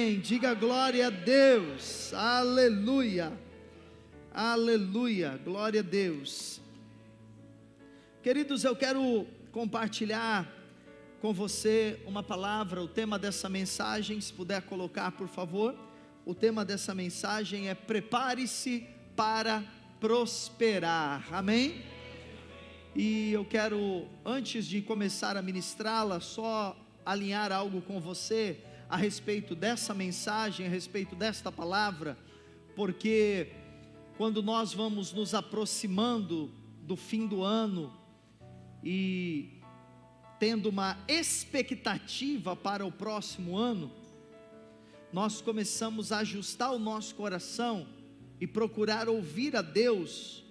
Amém. Diga glória a Deus. Aleluia. Aleluia. Glória a Deus. Queridos, eu quero compartilhar com você uma palavra. O tema dessa mensagem, se puder colocar, por favor. O tema dessa mensagem é: prepare-se para prosperar. Amém? E eu quero, antes de começar a ministrá-la, só alinhar algo com você a respeito dessa mensagem, a respeito desta palavra, porque quando nós vamos nos aproximando do fim do ano e tendo uma expectativa para o próximo ano, nós começamos a ajustar o nosso coração e procurar ouvir a Deus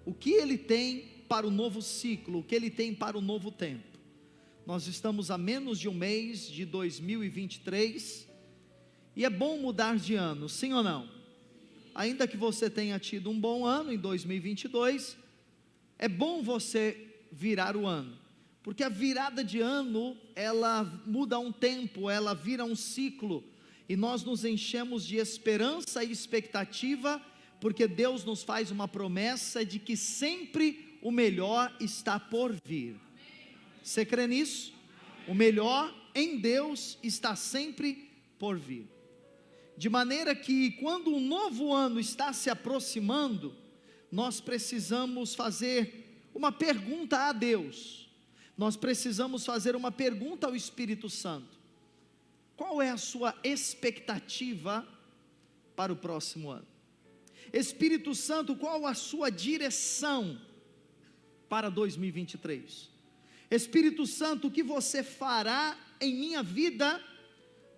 o que Ele tem para o novo ciclo, o que Ele tem para o novo tempo. Nós estamos a menos de um mês de 2023 e é bom mudar de ano, sim ou não? Ainda que você tenha tido um bom ano em 2022, é bom você virar o ano, porque a virada de ano, ela muda um tempo, ela vira um ciclo, e nós nos enchemos de esperança e expectativa, porque Deus nos faz uma promessa de que sempre o melhor está por vir. Você crê nisso? O melhor em Deus está sempre por vir. De maneira que quando um novo ano está se aproximando, nós precisamos fazer uma pergunta a Deus. Nós precisamos fazer uma pergunta ao Espírito Santo. Qual é a sua expectativa para o próximo ano? Espírito Santo, qual a sua direção para 2023? Espírito Santo, o que você fará em minha vida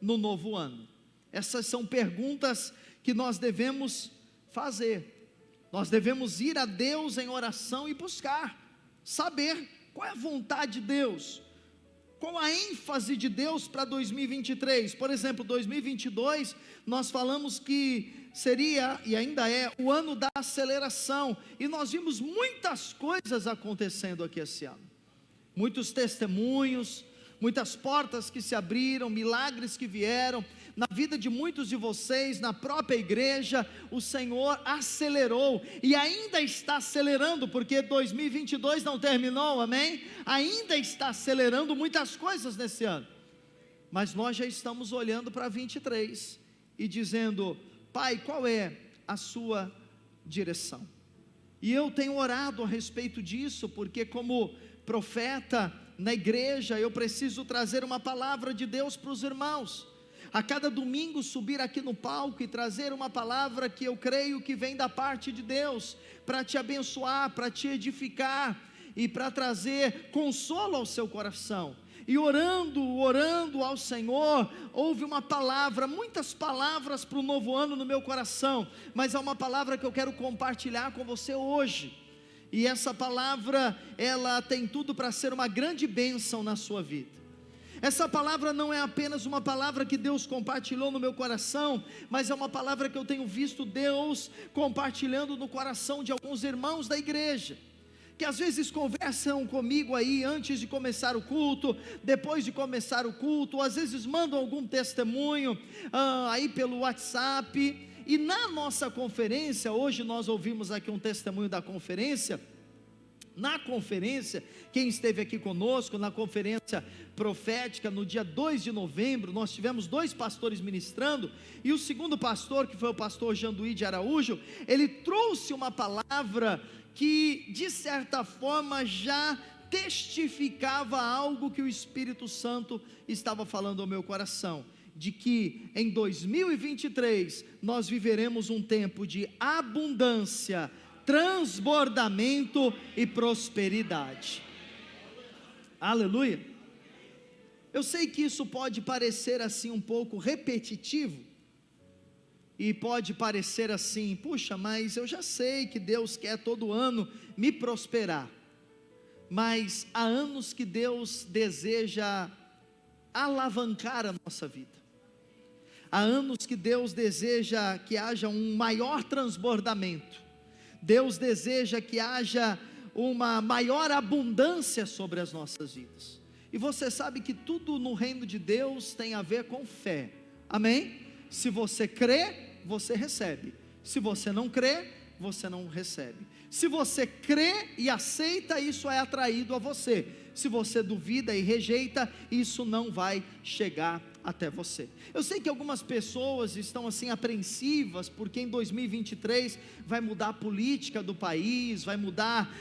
no novo ano? Essas são perguntas que nós devemos fazer. Nós devemos ir a Deus em oração e buscar saber qual é a vontade de Deus, qual a ênfase de Deus para 2023. Por exemplo, 2022, nós falamos que seria, e ainda é, o ano da aceleração, e nós vimos muitas coisas acontecendo aqui esse ano. Muitos testemunhos, muitas portas que se abriram, milagres que vieram, na vida de muitos de vocês, na própria igreja, o Senhor acelerou, e ainda está acelerando, porque 2022 não terminou, amém? Ainda está acelerando muitas coisas nesse ano, mas nós já estamos olhando para 23, e dizendo: Pai, qual é a sua direção? E eu tenho orado a respeito disso, porque como profeta na igreja, eu preciso trazer uma palavra de Deus para os irmãos, a cada domingo subir aqui no palco e trazer uma palavra que eu creio que vem da parte de Deus, para te abençoar, para te edificar, e para trazer consolo ao seu coração. E orando ao Senhor, houve uma palavra, muitas palavras para o novo ano no meu coração, mas há uma palavra que eu quero compartilhar com você hoje, e essa palavra, ela tem tudo para ser uma grande bênção na sua vida. Essa palavra não é apenas uma palavra que Deus compartilhou no meu coração, mas é uma palavra que eu tenho visto Deus compartilhando no coração de alguns irmãos da igreja, que às vezes conversam comigo aí antes de começar o culto, depois de começar o culto, ou às vezes mandam algum testemunho aí pelo WhatsApp. E na nossa conferência, hoje nós ouvimos aqui um testemunho da conferência. Na conferência, quem esteve aqui conosco, na conferência profética, no dia 2 de novembro, nós tivemos 2 pastores ministrando, e o segundo pastor, que foi o pastor Janduí de Araújo, ele trouxe uma palavra que, de certa forma, já testificava algo que o Espírito Santo estava falando ao meu coração, de que em 2023, nós viveremos um tempo de abundância, transbordamento e prosperidade. Aleluia. Eu sei que isso pode parecer assim um pouco repetitivo, e pode parecer assim: puxa, mas eu já sei que Deus quer todo ano me prosperar, mas há anos que Deus deseja alavancar a nossa vida. Há anos que Deus deseja que haja um maior transbordamento. Deus deseja que haja uma maior abundância sobre as nossas vidas. E você sabe que tudo no reino de Deus tem a ver com fé, amém? Se você crê, você recebe. Se você não crê, você não recebe. Se você crê e aceita, isso é atraído a você. Se você duvida e rejeita, isso não vai chegar até você. Eu sei que algumas pessoas estão assim apreensivas, porque em 2023 vai mudar a política do país, vai mudar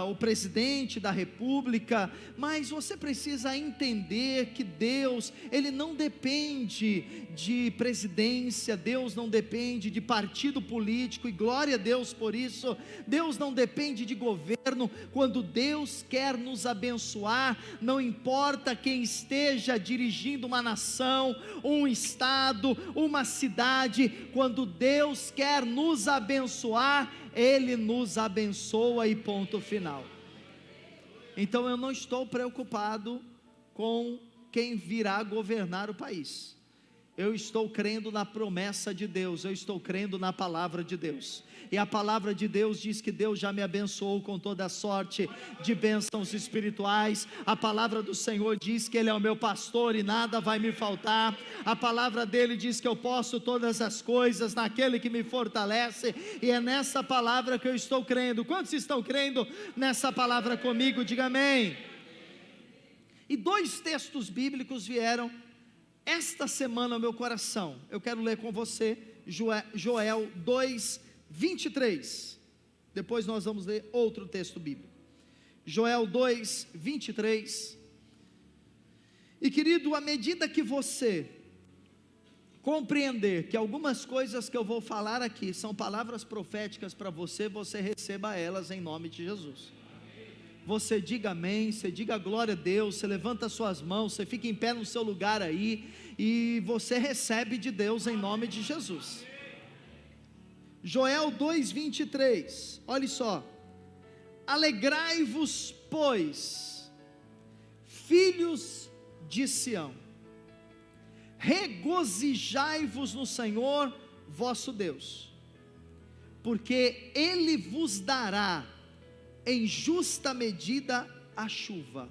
o presidente da república, mas você precisa entender que Deus, Ele não depende de presidência, Deus não depende de partido político, e glória a Deus por isso. Deus não depende de governo. Quando Deus quer nos abençoar, não importa quem esteja dirigindo uma nação, um estado, uma cidade, quando Deus quer nos abençoar, Ele nos abençoa e ponto final. Então eu não estou preocupado com quem virá governar o país. Eu estou crendo na promessa de Deus, eu estou crendo na palavra de Deus, e a palavra de Deus diz que Deus já me abençoou com toda a sorte de bênçãos espirituais. A palavra do Senhor diz que Ele é o meu pastor e nada vai me faltar. A palavra dele diz que eu posso todas as coisas naquele que me fortalece, e é nessa palavra que eu estou crendo. Quantos estão crendo nessa palavra comigo? Diga amém. E 2 textos bíblicos vieram esta semana ao meu coração. Eu quero ler com você Joel 2:23. Depois nós vamos ler outro texto bíblico. Joel 2:23. E querido, à medida que você compreender que algumas coisas que eu vou falar aqui são palavras proféticas para você, você receba elas em nome de Jesus. Você diga amém, você diga glória a Deus, você levanta suas mãos, você fica em pé no seu lugar aí, e você recebe de Deus em nome de Jesus. Joel 2:23, olha só: alegrai-vos, pois, filhos de Sião, regozijai-vos no Senhor vosso Deus, porque Ele vos dará em justa medida a chuva,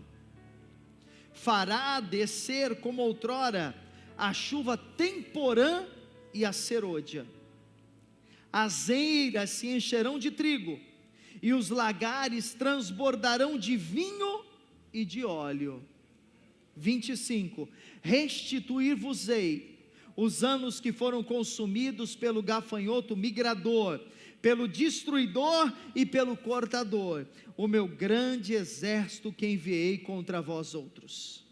fará descer como outrora a chuva temporã e a serôdia. As eiras se encherão de trigo, e os lagares transbordarão de vinho e de óleo. 25, restituir-vos-ei os anos que foram consumidos pelo gafanhoto migrador, pelo destruidor e pelo cortador, o meu grande exército que enviei contra vós outros.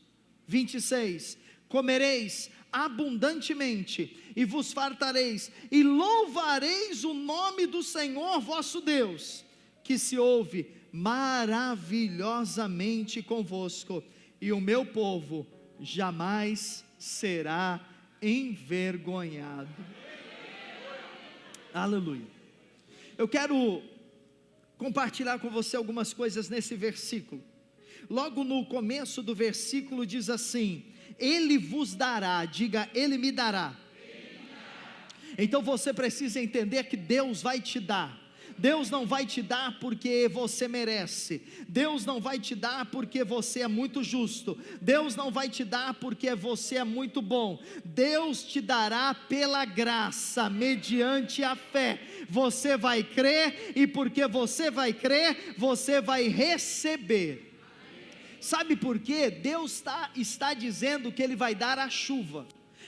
26, comereis abundantemente e vos fartareis, e louvareis o nome do Senhor vosso Deus, que se ouve maravilhosamente convosco, e o meu povo jamais será envergonhado. Aleluia. Eu quero compartilhar com você algumas coisas nesse versículo. Logo no começo do versículo diz assim: Ele vos dará, diga, Ele me dará. Então você precisa entender que Deus vai te dar. Deus não vai te dar porque você merece, Deus não vai te dar porque você é muito justo, Deus não vai te dar porque você é muito bom, Deus te dará pela graça, mediante a fé. Você vai crer, e porque você vai crer, você vai receber. Sabe por quê? Deus está dizendo que Ele vai dar a chuva.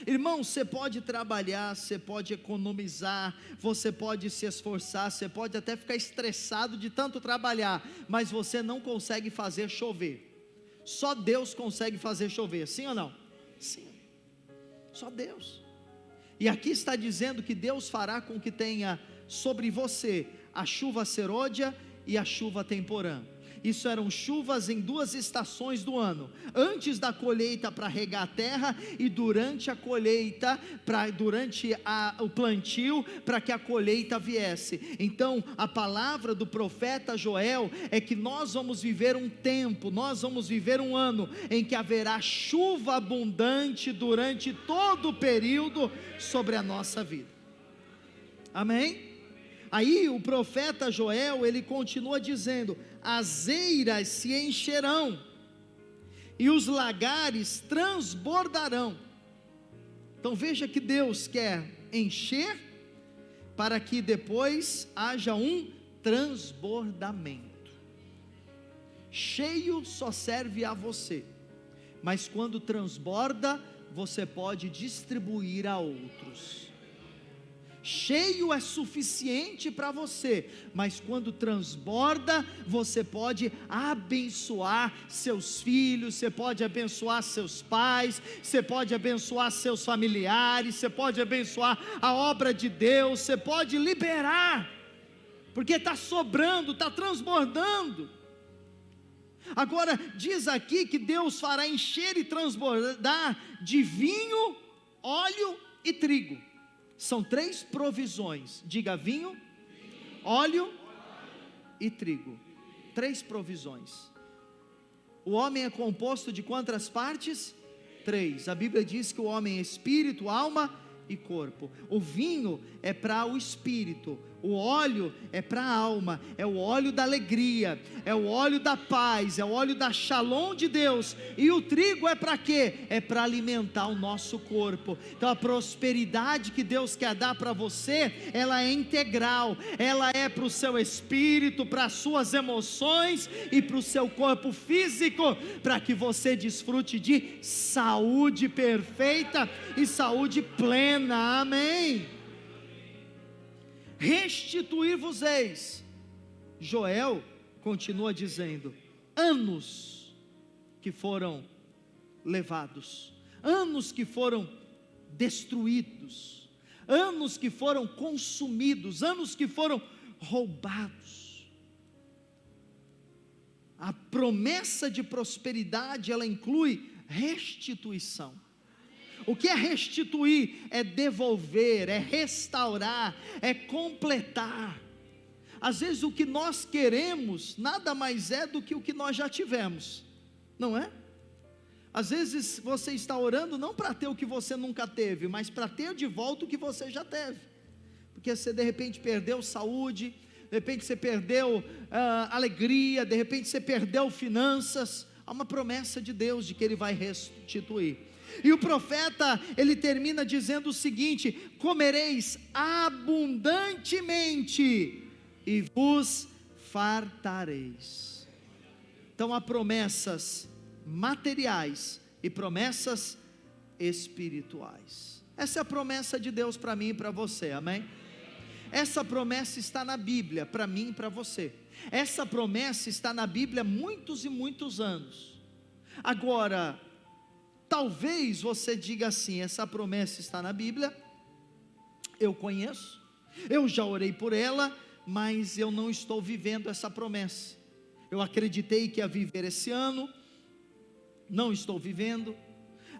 Irmão, você pode trabalhar, você pode economizar, você pode se esforçar, você pode até ficar estressado de tanto trabalhar, mas você não consegue fazer chover. Só Deus consegue fazer chover, sim ou não? Sim, só Deus. E aqui está dizendo que Deus fará com que tenha sobre você a chuva serôdia e a chuva temporã. Isso eram chuvas em 2 estações do ano: antes da colheita para regar a terra, e durante a colheita, durante o plantio, para que a colheita viesse. Então a palavra do profeta Joel é que nós vamos viver um tempo, nós vamos viver um ano em que haverá chuva abundante durante todo o período sobre a nossa vida. Amém? Aí o profeta Joel, ele continua dizendo: as eiras se encherão, e os lagares transbordarão. Então veja que Deus quer encher para que depois haja um transbordamento. Cheio só serve a você, mas quando transborda, você pode distribuir a outros. Cheio é suficiente para você, mas quando transborda, você pode abençoar seus filhos, você pode abençoar seus pais, você pode abençoar seus familiares, você pode abençoar a obra de Deus, você pode liberar, porque está sobrando, está transbordando. Agora, diz aqui que Deus fará encher e transbordar de vinho, óleo e trigo. São 3 provisões, diga vinho, óleo e trigo, 3 provisões. O homem é composto de quantas partes? 3, a Bíblia diz que o homem é espírito, alma e corpo. O vinho é para o espírito, o óleo é para a alma, é o óleo da alegria, é o óleo da paz, é o óleo da shalom de Deus. E o trigo é para quê? É para alimentar o nosso corpo. Então a prosperidade que Deus quer dar para você, ela é integral, ela é para o seu espírito, para as suas emoções e para o seu corpo físico, para que você desfrute de saúde perfeita e saúde plena, amém? Restituir-vos-eis. Joel continua dizendo: anos que foram levados, anos que foram destruídos, anos que foram consumidos, anos que foram roubados. A promessa de prosperidade, ela inclui restituição. O que é restituir? É devolver, é restaurar, é completar. Às vezes o que nós queremos nada mais é do que o que nós já tivemos, não é? Às vezes você está orando não para ter o que você nunca teve, mas para ter de volta o que você já teve, porque você de repente perdeu saúde, de repente você perdeu alegria, de repente você perdeu finanças. Há uma promessa de Deus de que Ele vai restituir. E o profeta, ele termina dizendo o seguinte: comereis abundantemente e vos fartareis. Então há promessas materiais e promessas espirituais. Essa é a promessa de Deus para mim e para você, amém? Essa promessa está na Bíblia, para mim e para você. Essa promessa está na Bíblia há muitos e muitos anos. Agora, talvez você diga assim: essa promessa está na Bíblia, eu conheço, eu já orei por ela, mas eu não estou vivendo essa promessa. Eu acreditei que ia viver esse ano, não estou vivendo.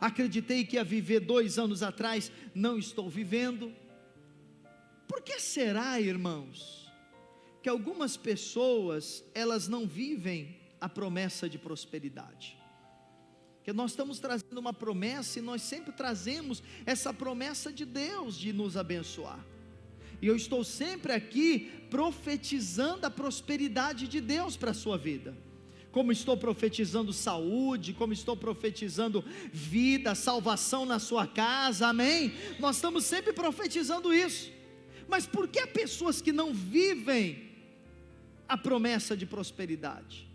Acreditei que ia viver 2 anos atrás, não estou vivendo. Por que será, irmãos, que algumas pessoas, elas não vivem a promessa de prosperidade? Porque nós estamos trazendo uma promessa e nós sempre trazemos essa promessa de Deus de nos abençoar. E eu estou sempre aqui profetizando a prosperidade de Deus para a sua vida. Como estou profetizando saúde, como estou profetizando vida, salvação na sua casa, amém? Nós estamos sempre profetizando isso. Mas por que há pessoas que não vivem a promessa de prosperidade?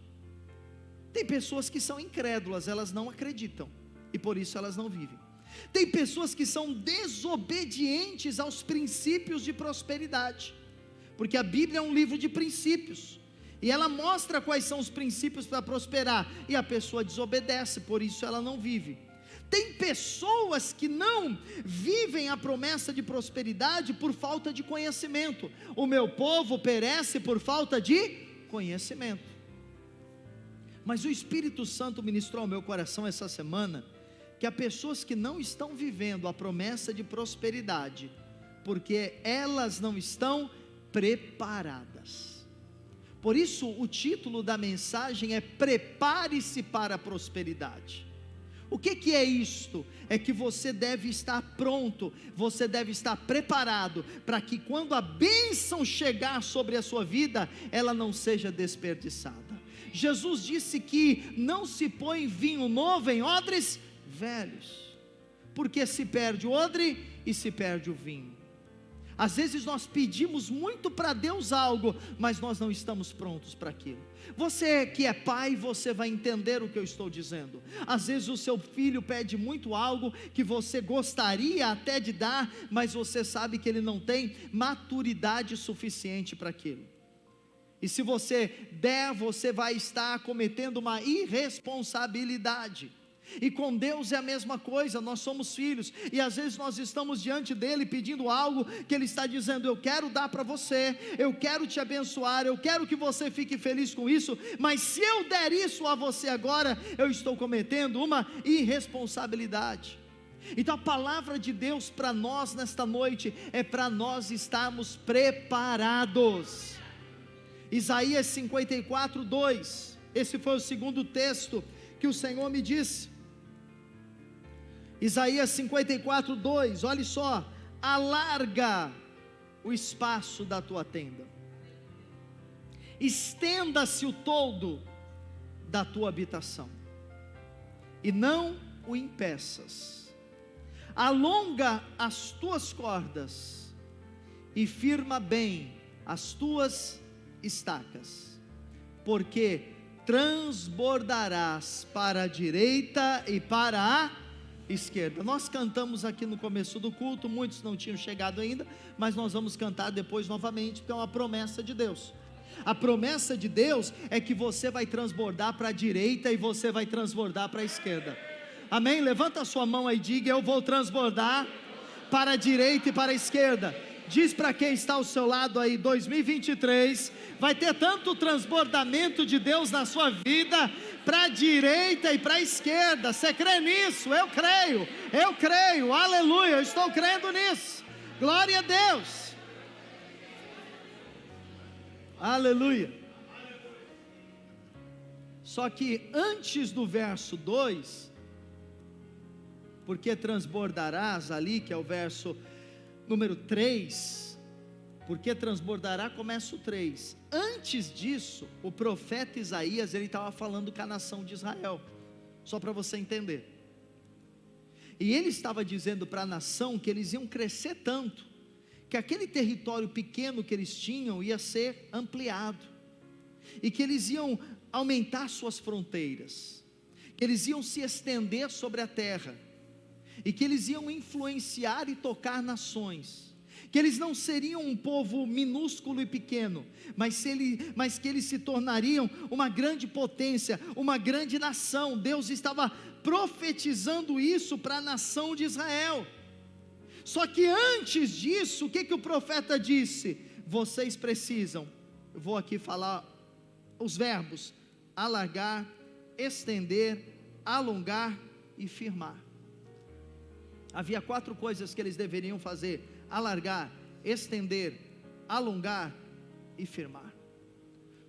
Tem pessoas que são incrédulas, elas não acreditam, e por isso elas não vivem. Tem pessoas que são desobedientes aos princípios de prosperidade, porque a Bíblia é um livro de princípios, e ela mostra quais são os princípios para prosperar, e a pessoa desobedece, por isso ela não vive. Tem pessoas que não vivem a promessa de prosperidade por falta de conhecimento. O meu povo perece por falta de conhecimento. Mas o Espírito Santo ministrou ao meu coração essa semana que há pessoas que não estão vivendo a promessa de prosperidade porque elas não estão preparadas. Por isso o título da mensagem é: prepare-se para a prosperidade. O que é isto? É que você deve estar pronto, você deve estar preparado, para que quando a bênção chegar sobre a sua vida, ela não seja desperdiçada. Jesus disse que não se põe vinho novo em odres velhos, porque se perde o odre e se perde o vinho. Às vezes nós pedimos muito para Deus algo, mas nós não estamos prontos para aquilo. Você que é pai, você vai entender o que eu estou dizendo. Às vezes o seu filho pede muito algo que você gostaria até de dar, mas você sabe que ele não tem maturidade suficiente para aquilo. E se você der, você vai estar cometendo uma irresponsabilidade. E com Deus é a mesma coisa, nós somos filhos, e às vezes nós estamos diante dele pedindo algo, que ele está dizendo: eu quero dar para você, eu quero te abençoar, eu quero que você fique feliz com isso, mas se eu der isso a você agora, eu estou cometendo uma irresponsabilidade. Então a palavra de Deus para nós nesta noite, é para nós estarmos preparados. Isaías 54, 2, esse foi o segundo texto que o Senhor me disse. Isaías 54, 2, olhe só: alarga o espaço da tua tenda, estenda-se o toldo da tua habitação, e não o impeças, alonga as tuas cordas, e firma bem as tuas estacas, porque transbordarás para a direita e para a esquerda. Nós cantamos aqui no começo do culto, muitos não tinham chegado ainda, mas nós vamos cantar depois novamente, porque é uma promessa de Deus. A promessa de Deus é que você vai transbordar para a direita e você vai transbordar para a esquerda. Amém? Levanta a sua mão aí e diga: eu vou transbordar para a direita e para a esquerda. Diz para quem está ao seu lado aí: 2023 vai ter tanto transbordamento de Deus na sua vida, para a direita e para a esquerda. Você crê nisso? Eu creio, aleluia, eu estou crendo nisso, glória a Deus, aleluia. Só que antes do verso 2, porque transbordarás ali, que é o verso número 3, porque transbordará, começa o 3. Antes disso, o profeta Isaías, ele estava falando com a nação de Israel, só para você entender. E ele estava dizendo para a nação que eles iam crescer tanto, que aquele território pequeno que eles tinham ia ser ampliado, e que eles iam aumentar suas fronteiras, que eles iam se estender sobre a terra, e que eles iam influenciar e tocar nações, que eles não seriam um povo minúsculo e pequeno, mas que eles se tornariam uma grande potência, uma grande nação. Deus estava profetizando isso para a nação de Israel. Só que antes disso, o que o profeta disse? Vocês precisam, eu vou aqui falar os verbos: alargar, estender, alongar e firmar. Havia 4 coisas que eles deveriam fazer: alargar, estender, alongar e firmar.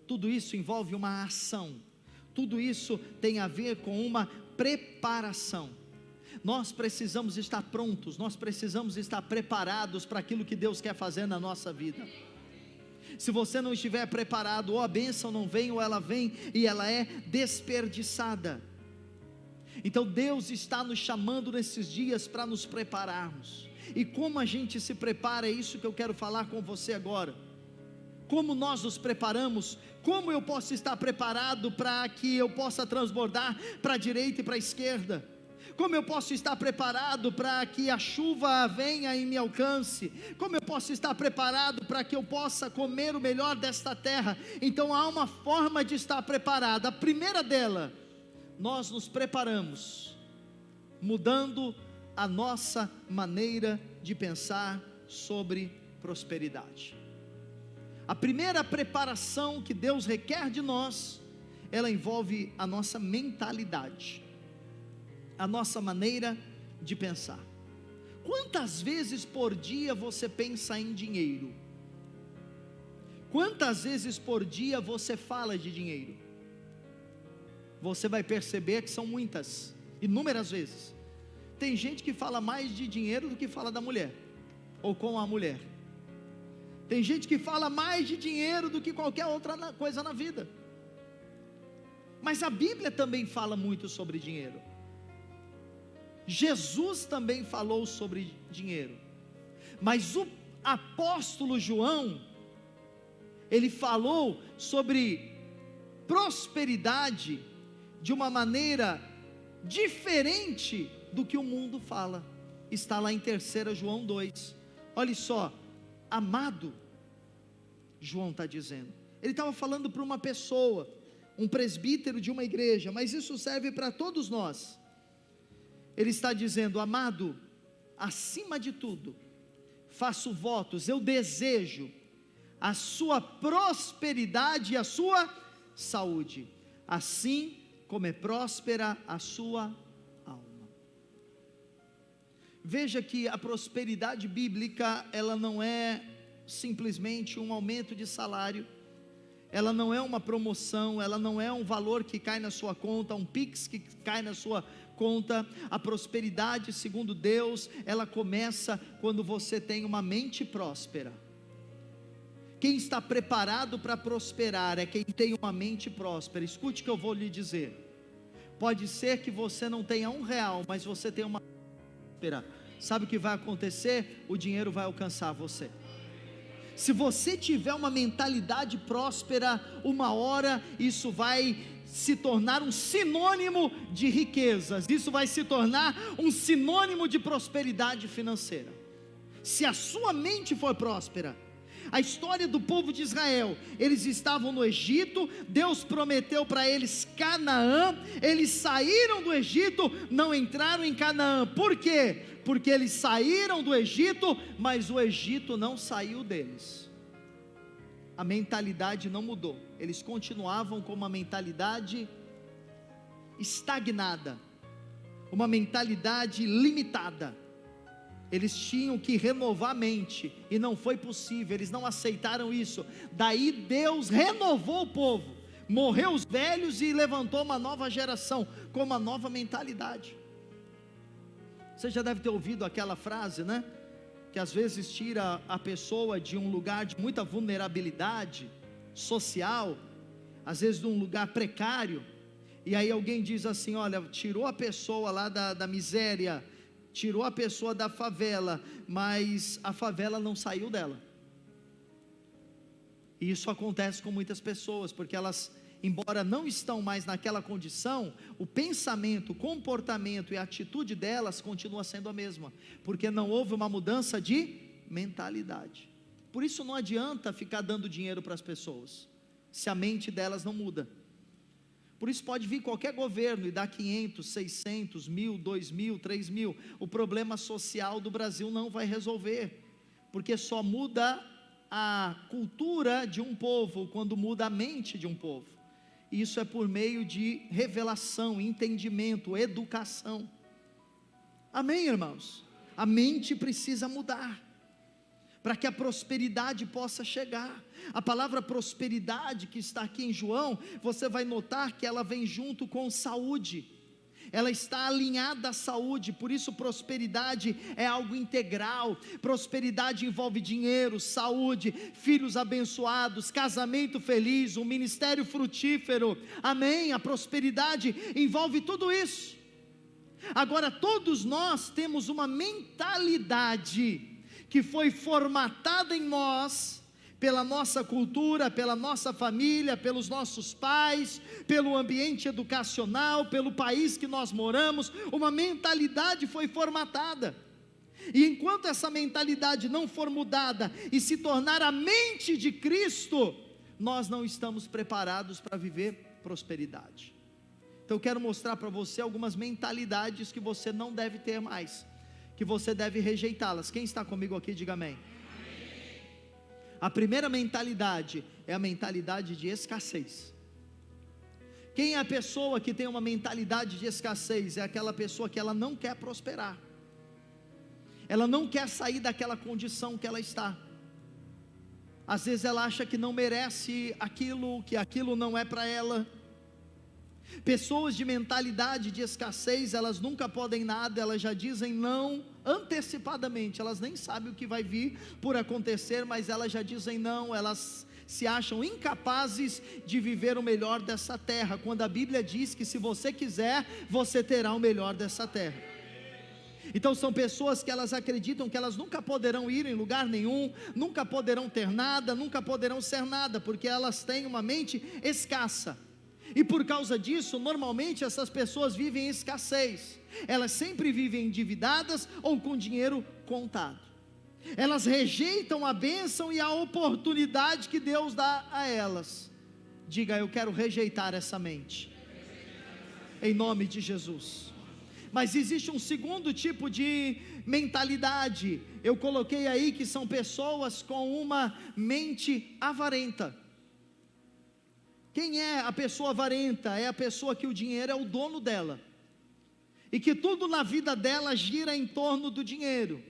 Tudo isso envolve uma ação, tudo isso tem a ver com uma preparação. Nós precisamos estar prontos, nós precisamos estar preparados para aquilo que Deus quer fazer na nossa vida. Se você não estiver preparado, ou a bênção não vem, ou ela vem e ela é desperdiçada. Então Deus está nos chamando nesses dias para nos prepararmos. E como a gente se prepara, é isso que eu quero falar com você agora. Como nós nos preparamos? Como eu posso estar preparado para que eu possa transbordar para a direita e para a esquerda? Como eu posso estar preparado para que a chuva venha e me alcance? Como eu posso estar preparado para que eu possa comer o melhor desta terra? Então há uma forma de estar preparado. A primeira dela, nós nos preparamos mudando a nossa maneira de pensar sobre prosperidade. A primeira preparação que Deus requer de nós, ela envolve a nossa mentalidade, a nossa maneira de pensar. Quantas vezes por dia você pensa em dinheiro? Quantas vezes por dia você fala de dinheiro? Você vai perceber que são muitas, inúmeras vezes. Tem gente que fala mais de dinheiro do que fala da mulher, ou com a mulher. Tem gente que fala mais de dinheiro do que qualquer outra coisa na vida. Mas a Bíblia também fala muito sobre dinheiro. Jesus também falou sobre dinheiro, mas o apóstolo João, ele falou sobre prosperidade de uma maneira diferente do que o mundo fala. Está lá em 3 João 2, olha só, amado, João está dizendo, ele estava falando para uma pessoa, um presbítero de uma igreja, mas isso serve para todos nós. Ele está dizendo: amado, acima de tudo, faço votos, eu desejo a sua prosperidade e a sua saúde, assim como é próspera a sua alma. Veja que a prosperidade bíblica, ela não é simplesmente um aumento de salário, ela não é uma promoção, ela não é um valor que cai na sua conta, um pix que cai na sua conta. A prosperidade, segundo Deus, ela começa quando você tem uma mente próspera. Quem está preparado para prosperar é quem tem uma mente próspera. Escute o que eu vou lhe dizer. Pode ser que você não tenha R$1, mas você tem uma próspera. Sabe o que vai acontecer? O dinheiro vai alcançar você. Se você tiver uma mentalidade próspera, uma hora isso vai se tornar um sinônimo de riquezas, isso vai se tornar um sinônimo de prosperidade financeira. Se a sua mente for próspera, a história do povo de Israel, eles estavam no Egito, Deus prometeu para eles Canaã, eles saíram do Egito, não entraram em Canaã. Por quê? Porque eles saíram do Egito, mas o Egito não saiu deles. A mentalidade não mudou, eles continuavam com uma mentalidade estagnada, uma mentalidade limitada. Eles tinham que renovar a mente, e não foi possível, eles não aceitaram isso. Daí Deus renovou o povo, morreu os velhos e levantou uma nova geração, com uma nova mentalidade. Você já deve ter ouvido aquela frase, né? Que às vezes tira a pessoa de um lugar de muita vulnerabilidade social, às vezes de um lugar precário, e aí alguém diz assim: olha, tirou a pessoa lá da miséria, tirou a pessoa da favela, mas a favela não saiu dela. E isso acontece com muitas pessoas, porque elas, embora não estão mais naquela condição, o pensamento, o comportamento e a atitude delas continua sendo a mesma, porque não houve uma mudança de mentalidade. Por isso não adianta ficar dando dinheiro para as pessoas, se a mente delas não muda. Por isso pode vir qualquer governo e dar 500, 600, 1.000, 2.000, 3.000, o problema social do Brasil não vai resolver, porque só muda a cultura de um povo quando muda a mente de um povo. Isso é por meio de revelação, entendimento, educação. Amém, irmãos? A mente precisa mudar, para que a prosperidade possa chegar. A palavra prosperidade que está aqui em João, você vai notar que ela vem junto com saúde, ela está alinhada à saúde. Por isso prosperidade é algo integral. Prosperidade envolve dinheiro, saúde, filhos abençoados, casamento feliz, um ministério frutífero. Amém? A prosperidade envolve tudo isso. Agora todos nós temos uma mentalidade que foi formatada em nós, pela nossa cultura, pela nossa família, pelos nossos pais, pelo ambiente educacional, pelo país que nós moramos. Uma mentalidade foi formatada, e enquanto essa mentalidade não for mudada e se tornar a mente de Cristo, nós não estamos preparados para viver prosperidade. Então eu quero mostrar para você algumas mentalidades que você não deve ter mais, que você deve rejeitá-las. Quem está comigo aqui, diga amém. A primeira mentalidade é a mentalidade de escassez. Quem é a pessoa que tem uma mentalidade de escassez? É aquela pessoa que ela não quer prosperar, ela não quer sair daquela condição que ela está. Às vezes ela acha que não merece aquilo, que aquilo não é para ela. Pessoas de mentalidade de escassez, elas nunca podem nada, elas já dizem não antecipadamente, elas nem sabem o que vai vir por acontecer, mas elas já dizem não, elas se acham incapazes de viver o melhor dessa terra, quando a Bíblia diz que se você quiser, você terá o melhor dessa terra. Então são pessoas que elas acreditam que elas nunca poderão ir em lugar nenhum, nunca poderão ter nada, nunca poderão ser nada, porque elas têm uma mente escassa. E por causa disso, normalmente essas pessoas vivem em escassez. Elas sempre vivem endividadas ou com dinheiro contado. Elas rejeitam a bênção e a oportunidade que Deus dá a elas. Diga: eu quero rejeitar essa mente, em nome de Jesus. Mas existe um segundo tipo de mentalidade. Eu coloquei aí que são pessoas com uma mente avarenta. Quem é a pessoa avarenta? É a pessoa que o dinheiro é o dono dela, e que tudo na vida dela gira em torno do dinheiro.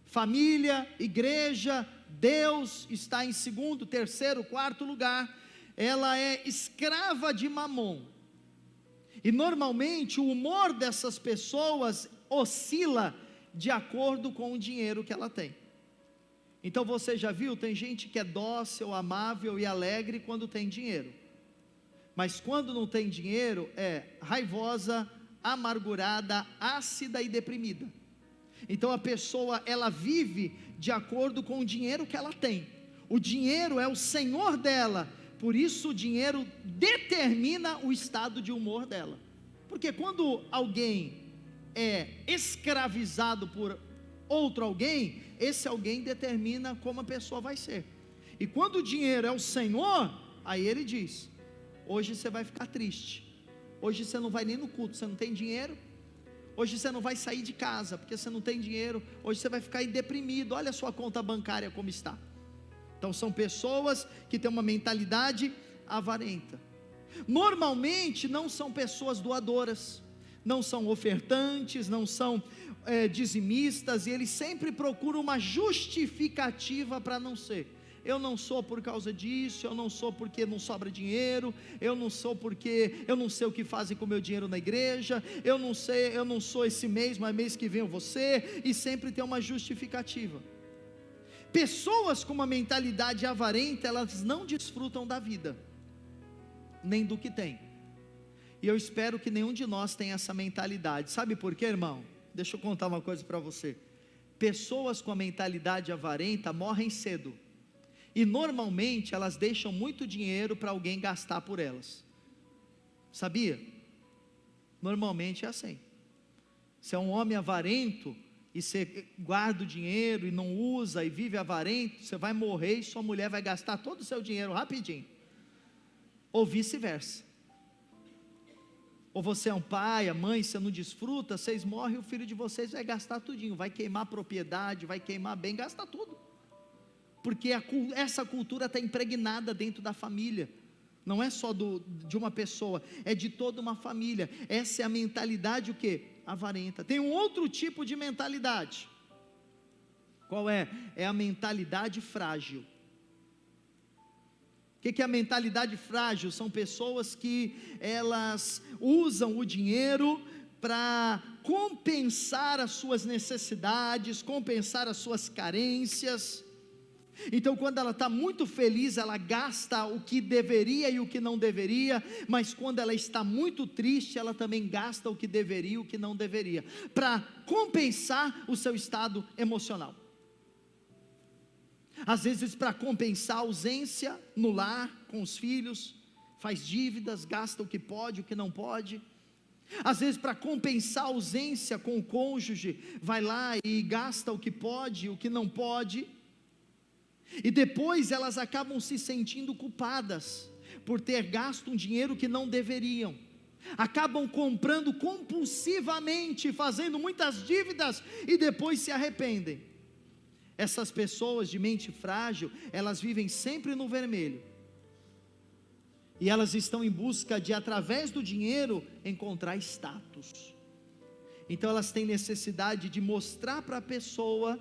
Família, igreja, Deus está em segundo, terceiro, quarto lugar. Ela é escrava de Mamon. E normalmente o humor dessas pessoas oscila de acordo com o dinheiro que ela tem. Então você já viu, tem gente que é dócil, amável e alegre quando tem dinheiro, mas quando não tem dinheiro é raivosa, amargurada, ácida e deprimida. Então a pessoa, ela vive de acordo com o dinheiro que ela tem. O dinheiro é o senhor dela, por isso o dinheiro determina o estado de humor dela. Porque quando alguém é escravizado por outro alguém, esse alguém determina como a pessoa vai ser. E quando o dinheiro é o senhor, aí ele diz: hoje você vai ficar triste, hoje você não vai nem no culto, você não tem dinheiro, hoje você não vai sair de casa, porque você não tem dinheiro, hoje você vai ficar deprimido, olha a sua conta bancária como está. Então são pessoas que têm uma mentalidade avarenta. Normalmente não são pessoas doadoras, não são ofertantes, não são dizimistas, e eles sempre procuram uma justificativa para não ser. Eu não sou por causa disso, eu não sou porque não sobra dinheiro, eu não sou porque eu não sei o que fazem com o meu dinheiro na igreja, eu não sei, eu não sou esse mês, mas mês que vem eu vou ser, e sempre tem uma justificativa. Pessoas com uma mentalidade avarenta, elas não desfrutam da vida, nem do que tem. E eu espero que nenhum de nós tenha essa mentalidade. Sabe por quê, irmão? Deixa eu contar uma coisa para você. Pessoas com a mentalidade avarenta morrem cedo, e normalmente elas deixam muito dinheiro para alguém gastar por elas. Sabia? Normalmente é assim. Se é um homem avarento e você guarda o dinheiro e não usa e vive avarento, você vai morrer e sua mulher vai gastar todo o seu dinheiro rapidinho, ou vice-versa. Ou você é um pai, a mãe, você não desfruta, vocês morrem, o filho de vocês vai gastar tudinho, vai queimar propriedade, vai queimar bem, gasta tudo, porque essa cultura está impregnada dentro da família. Não é só de uma pessoa, é de toda uma família. Essa é a mentalidade, o quê? Avarenta. Tem um outro tipo de mentalidade. Qual é? É a mentalidade frágil. O que é a mentalidade frágil? São pessoas que elas usam o dinheiro para compensar as suas necessidades, compensar as suas carências. Então quando ela está muito feliz, ela gasta o que deveria e o que não deveria, mas quando ela está muito triste, ela também gasta o que deveria e o que não deveria, para compensar o seu estado emocional. Às vezes para compensar a ausência no lar, com os filhos, faz dívidas, gasta o que pode, o que não pode. Às vezes para compensar a ausência com o cônjuge, vai lá e gasta o que pode, o que não pode. E depois elas acabam se sentindo culpadas por ter gasto um dinheiro que não deveriam. Acabam comprando compulsivamente, fazendo muitas dívidas e depois se arrependem. Essas pessoas de mente frágil, elas vivem sempre no vermelho. E elas estão em busca de, através do dinheiro, encontrar status. Então elas têm necessidade de mostrar para a pessoa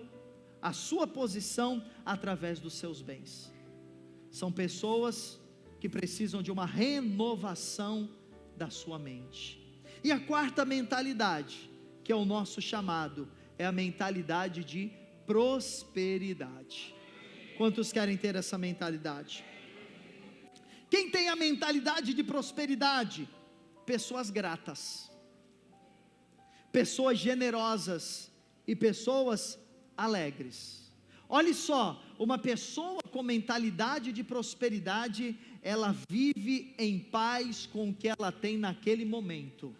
a sua posição através dos seus bens. São pessoas que precisam de uma renovação da sua mente. E a quarta mentalidade, que é o nosso chamado, é a mentalidade de prosperidade. Quantos querem ter essa mentalidade? Quem tem a mentalidade de prosperidade? Pessoas gratas. pessoas generosas e pessoas alegres. Olhe só, uma pessoa com mentalidade de prosperidade, ela vive em paz com o que ela tem naquele momento.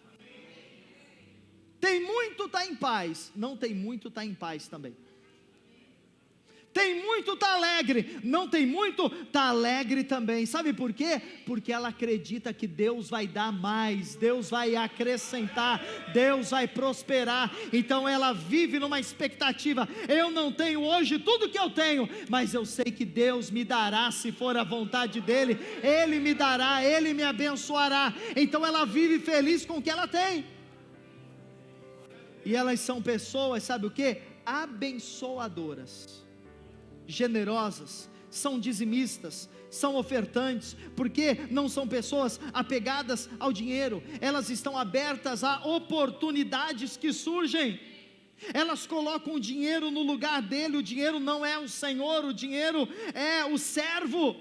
Tem muito, está em paz. Não tem muito, está em paz também. Tem muito, está alegre. Não tem muito, está alegre também. Sabe por quê? Porque ela acredita que Deus vai dar mais, Deus vai acrescentar, Deus vai prosperar. Então ela vive numa expectativa. Eu não tenho hoje tudo que eu tenho, mas eu sei que Deus me dará, se for a vontade dEle. Ele me dará, Ele me abençoará. Então ela vive feliz com o que ela tem. E elas são pessoas, sabe o que? Abençoadoras, generosas, são dizimistas, são ofertantes, porque não são pessoas apegadas ao dinheiro, elas estão abertas a oportunidades que surgem, elas colocam o dinheiro no lugar dele. O dinheiro não é o Senhor, o dinheiro é o servo.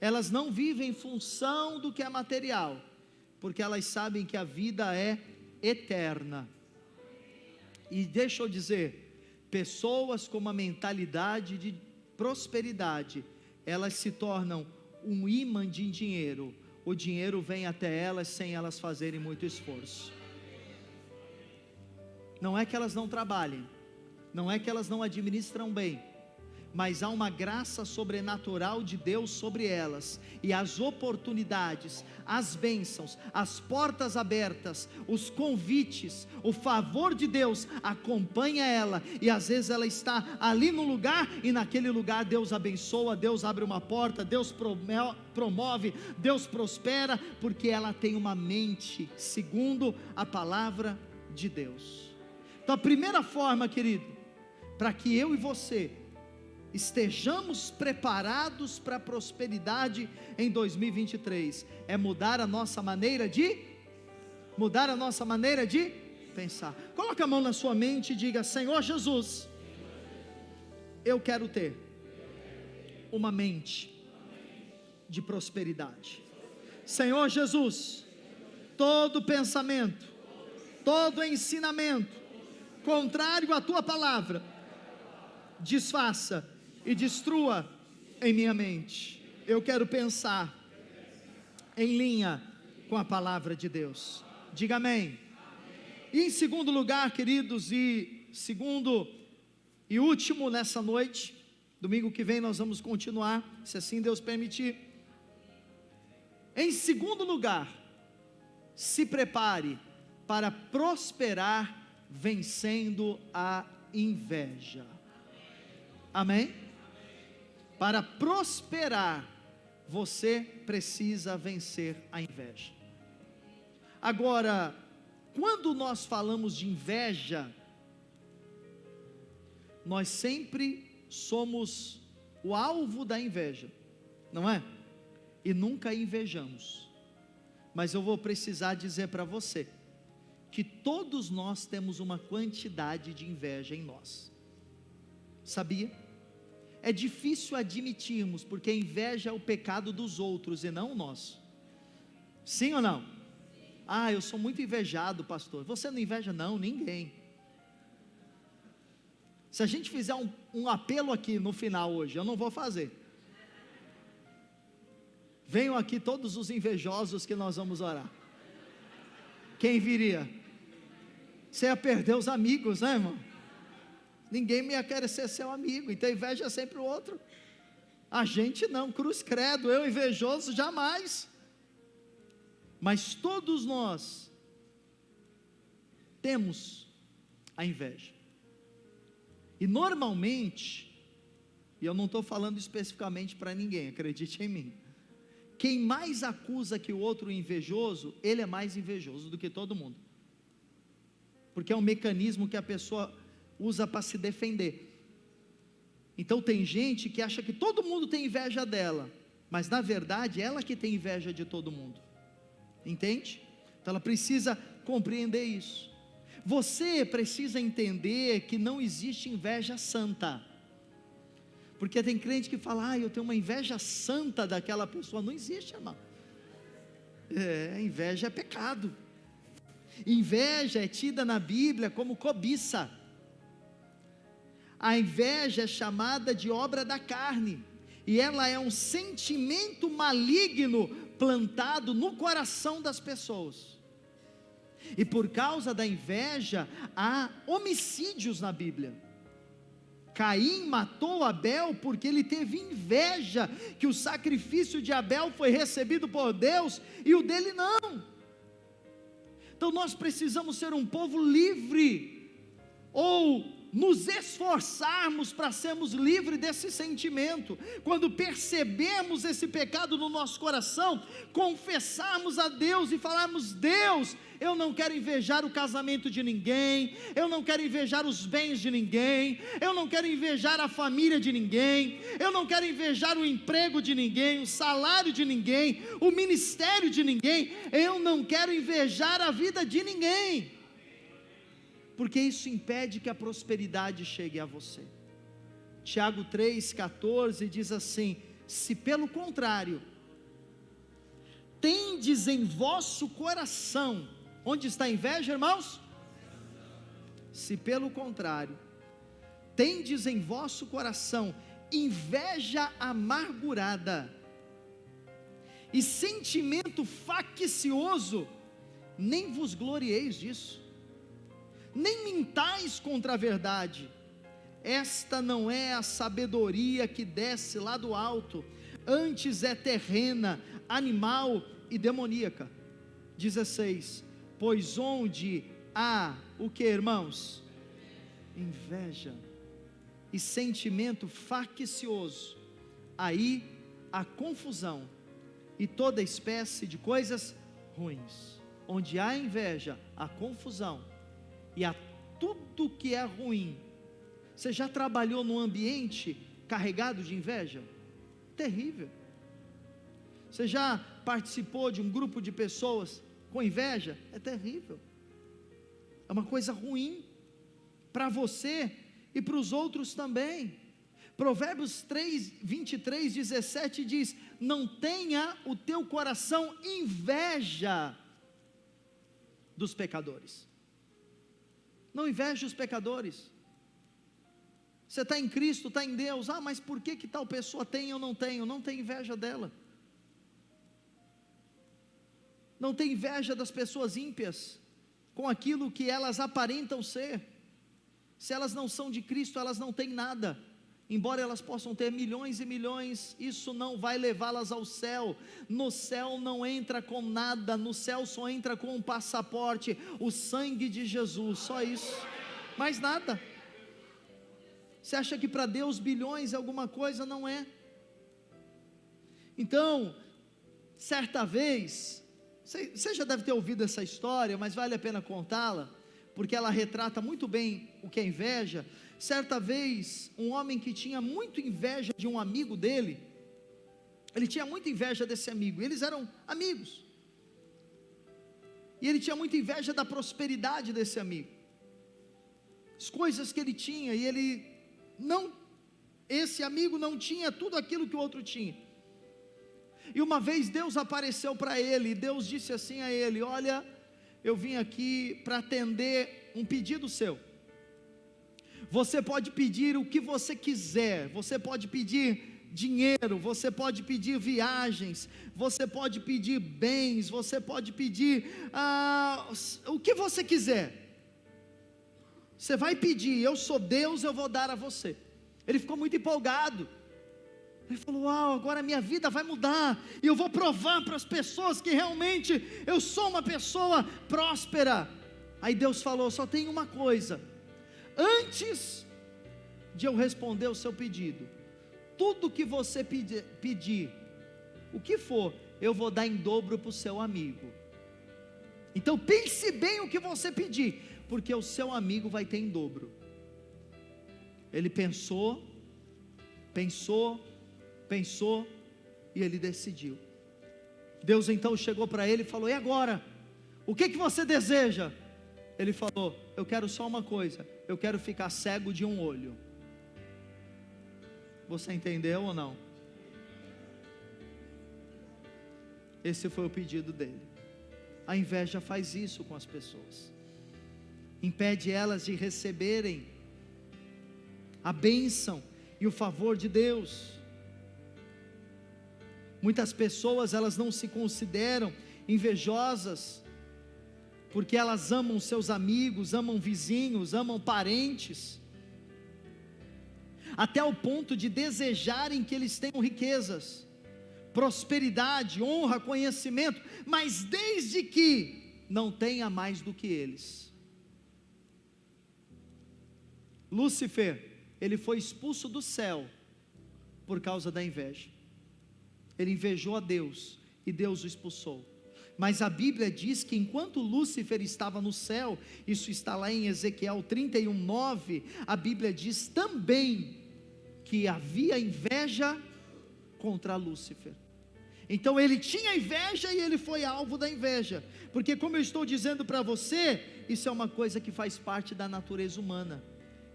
Elas não vivem em função do que é material, porque elas sabem que a vida é eterna. E deixa eu dizer, pessoas com uma mentalidade de prosperidade, elas se tornam um imã de dinheiro. O dinheiro vem até elas sem elas fazerem muito esforço. Não é que elas não trabalhem, não é que elas não administram bem, mas há uma graça sobrenatural de Deus sobre elas, e as oportunidades, as bênçãos, as portas abertas, os convites, o favor de Deus acompanha ela, e às vezes ela está ali no lugar, e naquele lugar Deus abençoa, Deus abre uma porta, Deus promove, Deus prospera, porque ela tem uma mente segundo a palavra de Deus. Então a primeira forma, querido, para que eu e você estejamos preparados para a prosperidade em 2023, é mudar a nossa maneira de pensar. Coloque a mão na sua mente e diga: Senhor Jesus, eu quero ter uma mente de prosperidade. Senhor Jesus, todo pensamento, todo ensinamento contrário à tua palavra, desfaça e destrua em minha mente. Eu quero pensar em linha com a palavra de Deus. Diga amém. E em segundo lugar, queridos, e segundo e último nessa noite, domingo que vem nós vamos continuar, se assim Deus permitir. Em segundo lugar, se prepare para prosperar vencendo a inveja. Amém? Para prosperar, você precisa vencer a inveja. Agora, quando nós falamos de inveja, nós sempre somos o alvo da inveja, não é? E nunca invejamos. Mas eu vou precisar dizer para você que todos nós temos uma quantidade de inveja em nós. Sabia? É difícil admitirmos, porque a inveja é o pecado dos outros e não o nosso. Sim ou não? Ah, eu sou muito invejado, pastor. Você não inveja? Não, ninguém. Se a gente fizer um apelo aqui no final hoje, eu não vou fazer. Venham aqui todos os invejosos que nós vamos orar. Quem viria? Você ia perder os amigos, né, irmão? Ninguém me ia querer ser seu amigo, então inveja é sempre o outro. A gente não, cruz credo, eu invejoso jamais. Mas todos nós temos a inveja. E normalmente, e eu não estou falando especificamente para ninguém, acredite em mim, quem mais acusa que o outro é invejoso, ele é mais invejoso do que todo mundo. Porque é um mecanismo que a pessoa usa para se defender. Então tem gente que acha que todo mundo tem inveja dela, mas na verdade ela que tem inveja de todo mundo. Entende? Então ela precisa compreender isso. Você precisa entender que não existe inveja santa. Porque tem crente que fala: eu tenho uma inveja santa daquela pessoa. Não existe, irmão. Inveja é pecado. Inveja é tida na Bíblia como cobiça. A inveja é chamada de obra da carne, e ela é um sentimento maligno plantado no coração das pessoas. E por causa da inveja, há homicídios na Bíblia. Caim matou Abel porque ele teve inveja que o sacrifício de Abel foi recebido por Deus e o dele não. Então nós precisamos ser um povo livre, ou nos esforçarmos para sermos livres desse sentimento. Quando percebemos esse pecado no nosso coração, confessarmos a Deus e falarmos: Deus, eu não quero invejar o casamento de ninguém, eu não quero invejar os bens de ninguém, eu não quero invejar a família de ninguém, eu não quero invejar o emprego de ninguém, o salário de ninguém, o ministério de ninguém, eu não quero invejar a vida de ninguém, porque isso impede que a prosperidade chegue a você. Tiago 3,14 diz assim: se pelo contrário, tendes em vosso coração, onde está a inveja, irmãos? Se pelo contrário, tendes em vosso coração inveja amargurada e sentimento faccioso, nem vos glorieis disso, nem mintais contra a verdade. Esta não é a sabedoria que desce lá do alto, antes é terrena, animal e demoníaca. 16, pois onde há o que, irmãos? Inveja e sentimento faccioso, aí há confusão e toda espécie de coisas ruins. Onde há inveja, há confusão e há tudo que é ruim. Você já trabalhou num ambiente carregado de inveja? Terrível. Você já participou de um grupo de pessoas com inveja? É terrível. É uma coisa ruim para você e para os outros também. Provérbios 3, 23, 17 diz: não tenha o teu coração inveja dos pecadores. Não inveje os pecadores. Você está em Cristo, está em Deus. Ah, mas por que tal pessoa tem e eu não tenho? Não tem inveja dela. Não tem inveja das pessoas ímpias, com aquilo que elas aparentam ser. Se elas não são de Cristo, elas não têm nada. Embora elas possam ter milhões e milhões, isso não vai levá-las ao céu. No céu não entra com nada, no céu só entra com um passaporte, o sangue de Jesus, só isso, mais nada. Você acha que para Deus bilhões é alguma coisa? Não é. Então, certa vez, você já deve ter ouvido essa história, mas vale a pena contá-la, porque ela retrata muito bem o que é inveja. Certa vez, um homem que tinha muito inveja de um amigo dele, ele tinha muita inveja desse amigo, eles eram amigos, e ele tinha muita inveja da prosperidade desse amigo, as coisas que ele tinha, e esse amigo não tinha tudo aquilo que o outro tinha. E uma vez Deus apareceu para ele, e Deus disse assim a ele: olha, eu vim aqui para atender um pedido seu. Você pode pedir o que você quiser, você pode pedir dinheiro, você pode pedir viagens, você pode pedir bens, você pode pedir o que você quiser. Você vai pedir, eu sou Deus, eu vou dar a você. Ele ficou muito empolgado. Ele falou: uau, agora a minha vida vai mudar, e eu vou provar para as pessoas que realmente eu sou uma pessoa próspera. Aí Deus falou: só tem uma coisa, antes de eu responder o seu pedido, tudo que você pedir, o que for, eu vou dar em dobro para o seu amigo. Então pense bem o que você pedir, porque o seu amigo vai ter em dobro. Ele pensou, e ele decidiu. Deus então chegou para ele e falou: e agora? O que você deseja? Ele falou: eu quero só uma coisa, eu quero ficar cego de um olho. Você entendeu ou não? Esse foi o pedido dele. A inveja faz isso com as pessoas, impede elas de receberem a bênção e o favor de Deus. Muitas pessoas, elas não se consideram invejosas, porque elas amam seus amigos, amam vizinhos, amam parentes, até o ponto de desejarem que eles tenham riquezas, prosperidade, honra, conhecimento, mas desde que não tenha mais do que eles. Lúcifer, ele foi expulso do céu por causa da inveja. Ele invejou a Deus e Deus o expulsou. Mas a Bíblia diz que enquanto Lúcifer estava no céu, isso está lá em Ezequiel 31:9, a Bíblia diz também que havia inveja contra Lúcifer. Então ele tinha inveja e ele foi alvo da inveja, porque como eu estou dizendo para você, isso é uma coisa que faz parte da natureza humana,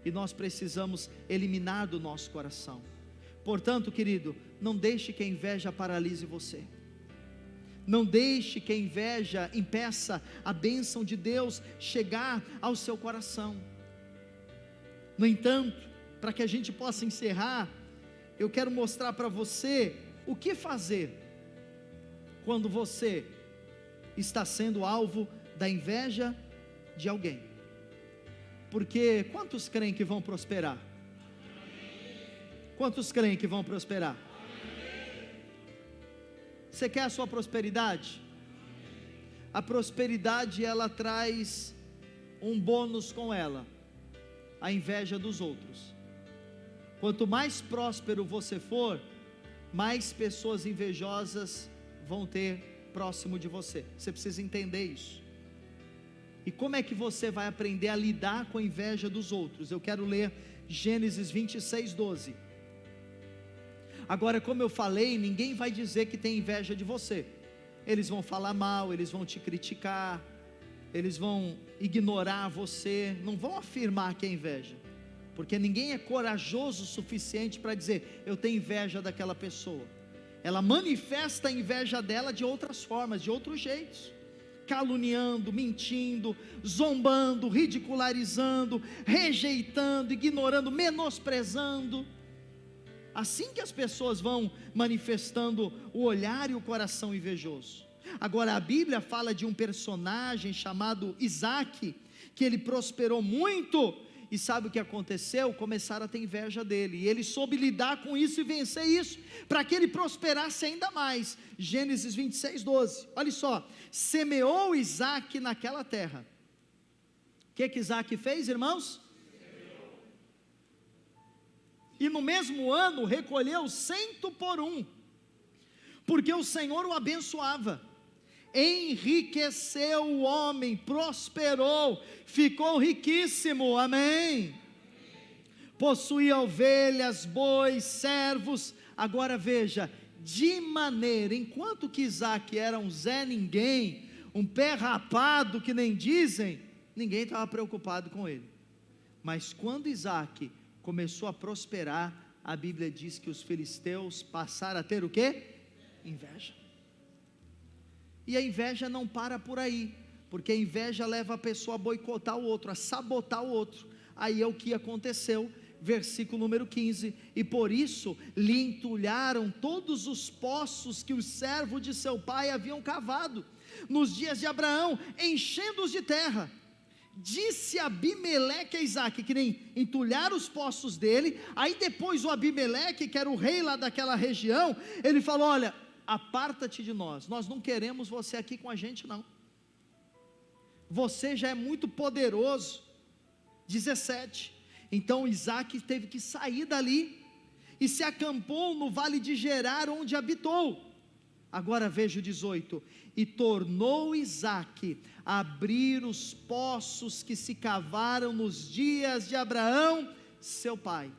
e nós precisamos eliminar do nosso coração. Portanto, querido, não deixe que a inveja paralise você, não deixe que a inveja impeça a bênção de Deus chegar ao seu coração. No entanto, para que a gente possa encerrar, eu quero mostrar para você o que fazer quando você está sendo alvo da inveja de alguém. Porque quantos creem que vão prosperar? Quantos creem que vão prosperar? Você quer a sua prosperidade? A prosperidade, ela traz um bônus com ela: a inveja dos outros. Quanto mais próspero você for, mais pessoas invejosas vão ter próximo de você. Você precisa entender isso. E como é que você vai aprender a lidar com a inveja dos outros? Eu quero ler Gênesis 26:12. Agora, como eu falei, ninguém vai dizer que tem inveja de você. Eles vão falar mal, eles vão te criticar, eles vão ignorar você, não vão afirmar que é inveja, porque ninguém é corajoso o suficiente para dizer: eu tenho inveja daquela pessoa. Ela manifesta a inveja dela de outras formas, de outros jeitos, caluniando, mentindo, zombando, ridicularizando, rejeitando, ignorando, menosprezando. Assim que as pessoas vão manifestando o olhar e o coração invejoso. Agora a Bíblia fala de um personagem chamado Isaac, que ele prosperou muito, e sabe o que aconteceu? Começaram a ter inveja dele, e ele soube lidar com isso e vencer isso, para que ele prosperasse ainda mais. Gênesis 26:12, olha só: semeou Isaac naquela terra. O que Isaac fez, irmãos? E no mesmo ano recolheu 100 por 1, porque o Senhor o abençoava. Enriqueceu o homem, prosperou, ficou riquíssimo, amém? Possuía ovelhas, bois, servos. Agora veja, de maneira, enquanto que Isaac era um Zé Ninguém, um pé rapado que nem dizem, ninguém estava preocupado com ele. Mas quando Isaac começou a prosperar, a Bíblia diz que os filisteus passaram a ter o quê? Inveja. E a inveja não para por aí, porque a inveja leva a pessoa a boicotar o outro, a sabotar o outro. Aí é o que aconteceu, versículo número 15: e por isso lhe entulharam todos os poços que os servos de seu pai haviam cavado nos dias de Abraão, enchendo-os de terra. Disse Abimeleque a Isaac, que nem entulhar os poços dele. Aí depois o Abimeleque, que era o rei lá daquela região, ele falou: olha, aparta-te de nós não queremos você aqui com a gente não, você já é muito poderoso. 17, então Isaac teve que sair dali, e se acampou no vale de Gerar, onde habitou. Agora veja o 18: e tornou Isaac a abrir os poços que se cavaram nos dias de Abraão, seu pai,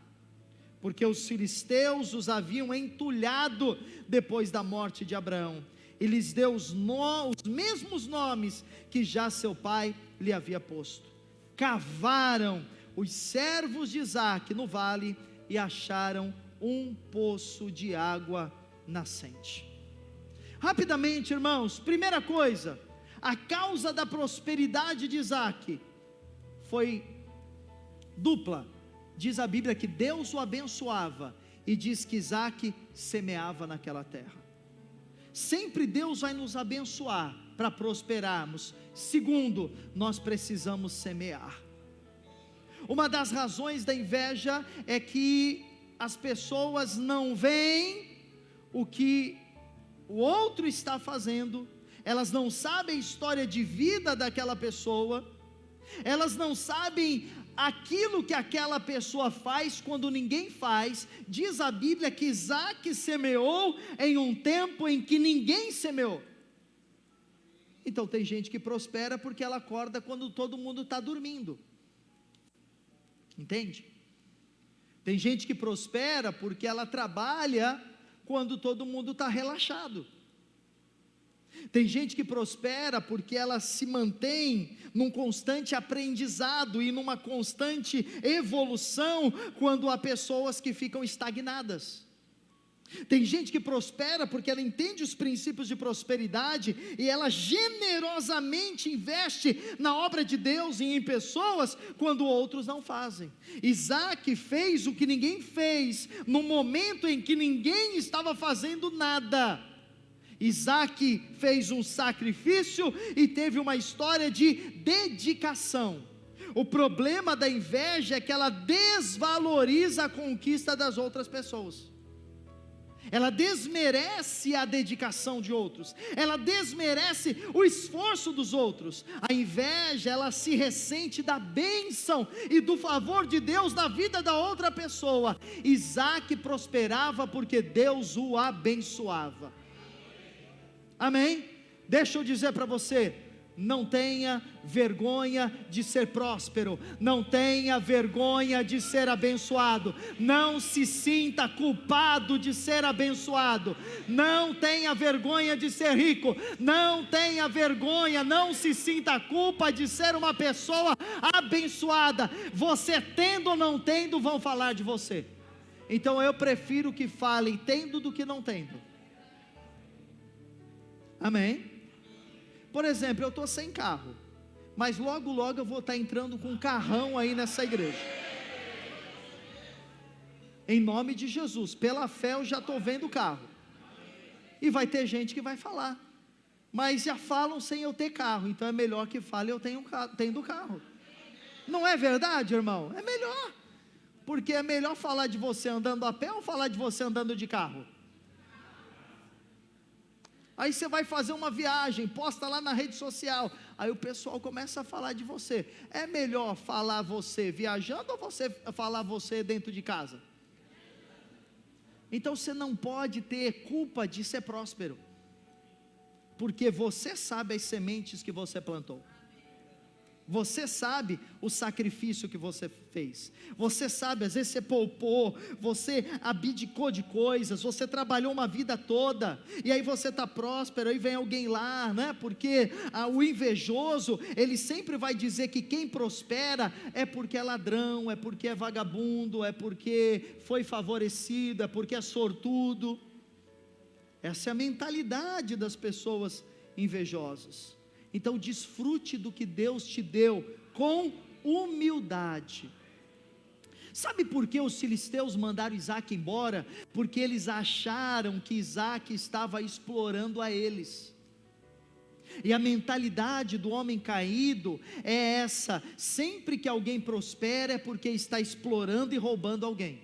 porque os filisteus os haviam entulhado depois da morte de Abraão, e lhes deu os mesmos nomes que já seu pai lhe havia posto. Cavaram os servos de Isaac no vale, e acharam um poço de água nascente. Rapidamente, irmãos, primeira coisa, a causa da prosperidade de Isaque foi dupla. Diz a Bíblia que Deus o abençoava, e diz que Isaque semeava naquela terra. Sempre Deus vai nos abençoar para prosperarmos. Segundo, nós precisamos semear. Uma das razões da inveja é que as pessoas não veem o que o outro está fazendo, elas não sabem a história de vida daquela pessoa, elas não sabem aquilo que aquela pessoa faz quando ninguém faz. Diz a Bíblia que Isaque semeou em um tempo em que ninguém semeou. Então tem gente que prospera porque ela acorda quando todo mundo está dormindo, entende? Tem gente que prospera porque ela trabalha quando todo mundo está relaxado. Tem gente que prospera porque ela se mantém num constante aprendizado e numa constante evolução, quando há pessoas que ficam estagnadas. Tem gente que prospera porque ela entende os princípios de prosperidade e ela generosamente investe na obra de Deus e em pessoas quando outros não fazem. Isaque fez o que ninguém fez no momento em que ninguém estava fazendo nada. Isaque fez um sacrifício e teve uma história de dedicação. O problema da inveja é que ela desvaloriza a conquista das outras pessoas. Ela desmerece a dedicação de outros, ela desmerece o esforço dos outros. A inveja, ela se ressente da bênção e do favor de Deus na vida da outra pessoa. Isaque prosperava porque Deus o abençoava. Amém? Deixa eu dizer para você, não tenha vergonha de ser próspero, não tenha vergonha de ser abençoado, não se sinta culpado de ser abençoado, não tenha vergonha de ser rico, não tenha vergonha, não se sinta culpa de ser uma pessoa abençoada. Você tendo ou não tendo, vão falar de você. Então eu prefiro que falem tendo do que não tendo. Amém? Por exemplo, eu estou sem carro, mas logo logo eu vou estar entrando com um carrão aí nessa igreja, em nome de Jesus. Pela fé eu já estou vendo o carro, e vai ter gente que vai falar, mas já falam sem eu ter carro, então é melhor que fale eu tendo carro. Não é verdade, irmão? É melhor, porque é melhor falar de você andando a pé ou falar de você andando de carro? Aí você vai fazer uma viagem, posta lá na rede social, aí o pessoal começa a falar de você. É melhor falar você viajando ou você falar você dentro de casa? Então você não pode ter culpa de ser próspero, porque você sabe as sementes que você plantou. Você sabe o sacrifício que você fez, você sabe, às vezes você poupou, você abdicou de coisas, você trabalhou uma vida toda, e aí você está próspero, aí vem alguém lá, né? Porque o invejoso, ele sempre vai dizer que quem prospera é porque é ladrão, é porque é vagabundo, é porque foi favorecido, é porque é sortudo. Essa é a mentalidade das pessoas invejosas. Então desfrute do que Deus te deu com humildade. Sabe por que os filisteus mandaram Isaque embora? Porque eles acharam que Isaque estava explorando a eles. E a mentalidade do homem caído é essa: sempre que alguém prospera é porque está explorando e roubando alguém.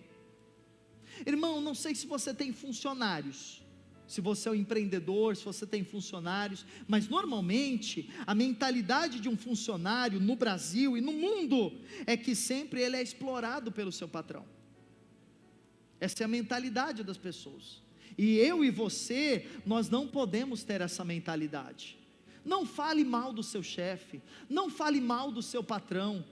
Irmão, não sei se você tem funcionários, se você é um empreendedor, se você tem funcionários, mas normalmente a mentalidade de um funcionário no Brasil e no mundo é que sempre ele é explorado pelo seu patrão. Essa é a mentalidade das pessoas, e eu e você, nós não podemos ter essa mentalidade. Não fale mal do seu chefe, não fale mal do seu patrão.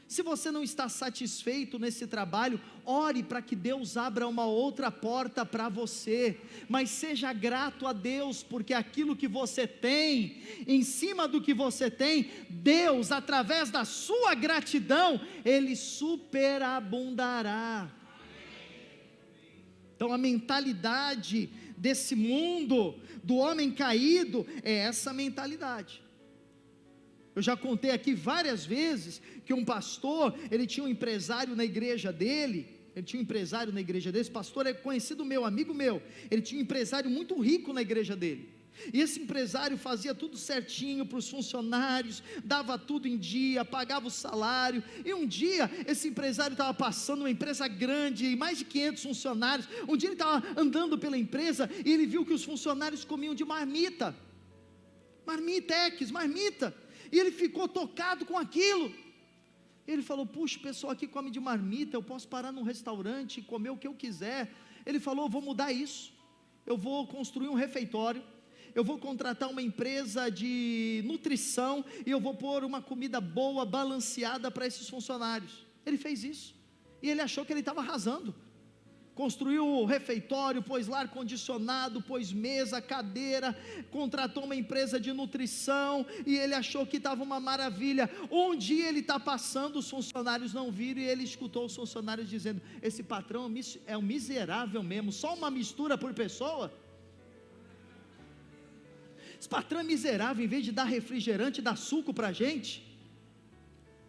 Se você não está satisfeito nesse trabalho, ore para que Deus abra uma outra porta para você, mas seja grato a Deus, porque aquilo que você tem, em cima do que você tem, Deus, através da sua gratidão, Ele superabundará. Então a mentalidade desse mundo, do homem caído, é essa mentalidade. Eu já contei aqui várias vezes que um pastor, ele tinha um empresário na igreja dele. Esse pastor é conhecido meu, amigo meu. Ele tinha um empresário muito rico na igreja dele. E esse empresário fazia tudo certinho para os funcionários, dava tudo em dia, pagava o salário. E um dia, esse empresário estava passando, uma empresa grande, mais de 500 funcionários. Um dia ele estava andando pela empresa e ele viu que os funcionários comiam de marmita. Marmita. E ele ficou tocado com aquilo. Ele falou: puxa, o pessoal aqui come de marmita, eu posso parar num restaurante e comer o que eu quiser. Ele falou: eu vou mudar isso, eu vou construir um refeitório, eu vou contratar uma empresa de nutrição e eu vou pôr uma comida boa, balanceada para esses funcionários. Ele fez isso, e ele achou que ele estava arrasando. Construiu o refeitório, pôs lá ar-condicionado, pôs mesa, cadeira, contratou uma empresa de nutrição, e ele achou que estava uma maravilha. Um dia ele está passando, os funcionários não viram, e ele escutou os funcionários dizendo: esse patrão é um miserável mesmo, só uma mistura por pessoa. Esse patrão é miserável, em vez de dar refrigerante, dá suco para a gente.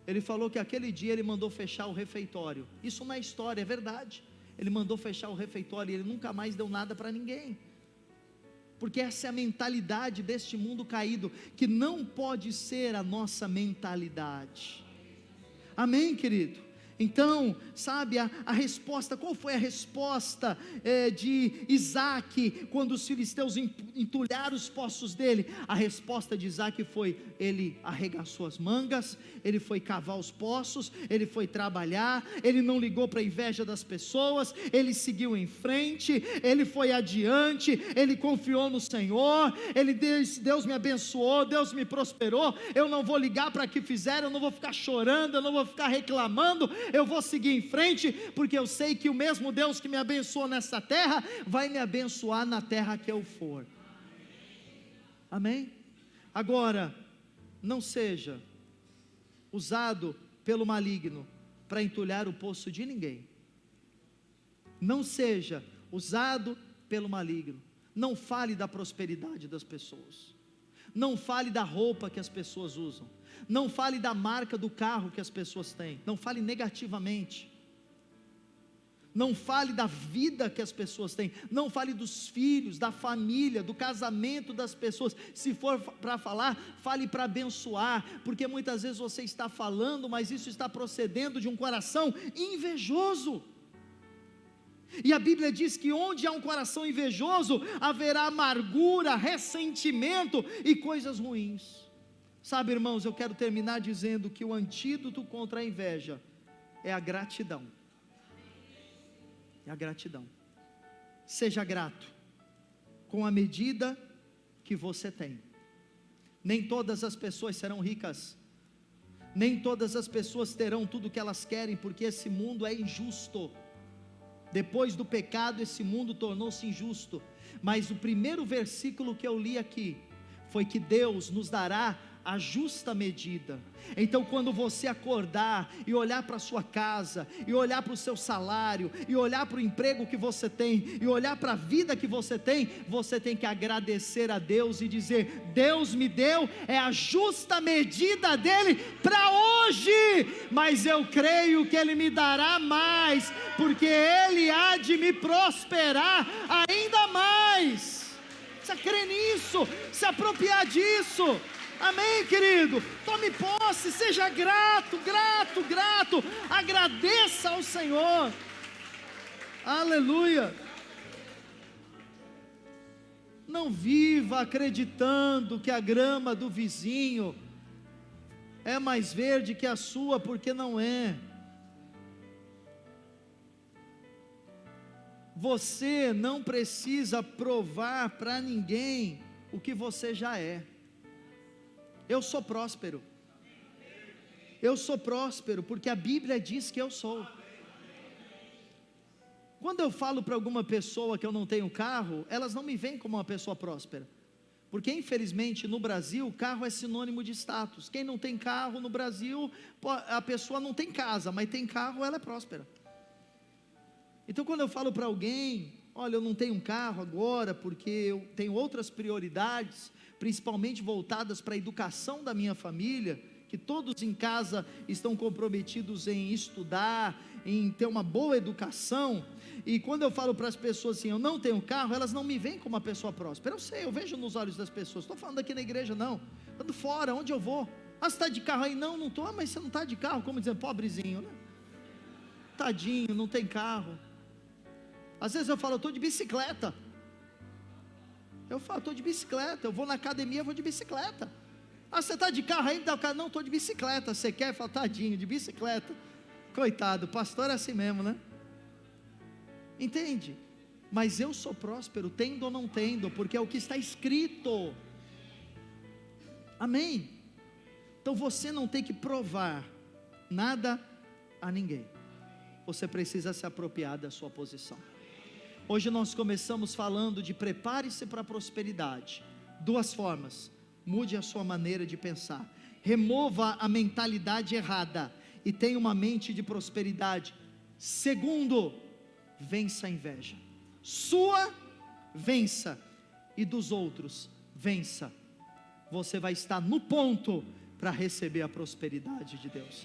Ele falou que aquele dia ele mandou fechar o refeitório. Isso não é história, é verdade. Ele mandou fechar o refeitório e ele nunca mais deu nada para ninguém, porque essa é a mentalidade deste mundo caído, que não pode ser a nossa mentalidade. Amém, querido? Então, sabe, a resposta, qual foi a resposta de Isaac, quando os filisteus entulharam os poços dele? A resposta de Isaac foi: ele arregaçou as mangas, ele foi cavar os poços, ele foi trabalhar, ele não ligou para a inveja das pessoas, ele seguiu em frente, ele foi adiante, ele confiou no Senhor, ele disse: Deus me abençoou, Deus me prosperou, eu não vou ligar para o que fizeram, eu não vou ficar chorando, eu não vou ficar reclamando, eu vou seguir em frente, porque eu sei que o mesmo Deus que me abençoou nessa terra, vai me abençoar na terra que eu for. Amém? Agora, não seja usado pelo maligno para entulhar o poço de ninguém. Não seja usado pelo maligno. Não fale da prosperidade das pessoas. Não fale da roupa que as pessoas usam. Não fale da marca do carro que as pessoas têm. Não fale negativamente. Não fale da vida que as pessoas têm. Não fale dos filhos, da família, do casamento das pessoas. Se for para falar, fale para abençoar, porque muitas vezes você está falando, mas isso está procedendo de um coração invejoso. E a Bíblia diz que onde há um coração invejoso, haverá amargura, ressentimento e coisas ruins. Sabe, irmãos, eu quero terminar dizendo que o antídoto contra a inveja é a gratidão. É a gratidão. Seja grato com a medida que você tem. Nem todas as pessoas serão ricas, nem todas as pessoas terão tudo o que elas querem, porque esse mundo é injusto. Depois do pecado, esse mundo tornou-se injusto. Mas o primeiro versículo que eu li aqui foi que Deus nos dará a justa medida. Então, quando você acordar e olhar para a sua casa, e olhar para o seu salário, e olhar para o emprego que você tem, e olhar para a vida que você tem que agradecer a Deus e dizer: Deus me deu, é a justa medida dele para hoje, mas eu creio que ele me dará mais, porque ele há de me prosperar ainda mais. Você crê nisso? Se apropriar disso. Amém, querido? Tome posse, seja grato, grato, grato, agradeça ao Senhor. Aleluia. Não viva acreditando que a grama do vizinho é mais verde que a sua, porque não é. Você não precisa provar para ninguém o que você já é. Eu sou próspero. Eu sou próspero porque a Bíblia diz que eu sou. Quando eu falo para alguma pessoa que eu não tenho carro, elas não me veem como uma pessoa próspera, porque infelizmente no Brasil, carro é sinônimo de status. Quem não tem carro no Brasil, a pessoa não tem casa, mas tem carro, ela é próspera. Então quando eu falo para alguém olha, eu não tenho um carro agora porque eu tenho outras prioridades, principalmente voltadas para a educação da minha família, que todos em casa estão comprometidos em estudar, em ter uma boa educação. E quando eu falo para as pessoas assim, eu não tenho carro, elas não me veem como uma pessoa próspera. Eu sei, eu vejo nos olhos das pessoas. Estou falando aqui na igreja não, ando fora, onde eu vou? Ah, você está de carro aí? Não, não estou. Ah, mas você não está de carro? Como dizendo, pobrezinho, né? Tadinho, não tem carro. Às vezes eu falo, eu estou de bicicleta. Eu falo, estou de bicicleta, eu vou na academia, eu vou de bicicleta. Ah, você está de carro aí? Não, estou de bicicleta. Você quer? Fala, tadinho, de bicicleta. Coitado, pastor é assim mesmo, né? Entende? Mas eu sou próspero, tendo ou não tendo, porque é o que está escrito. Amém? Então você não tem que provar nada a ninguém. Você precisa se apropriar da sua posição. Hoje nós começamos falando de prepare-se para a prosperidade. Duas formas: mude a sua maneira de pensar, remova a mentalidade errada e tenha uma mente de prosperidade. Segundo, vença a inveja. Sua, vença, e dos outros, vença. Você vai estar no ponto para receber a prosperidade de Deus.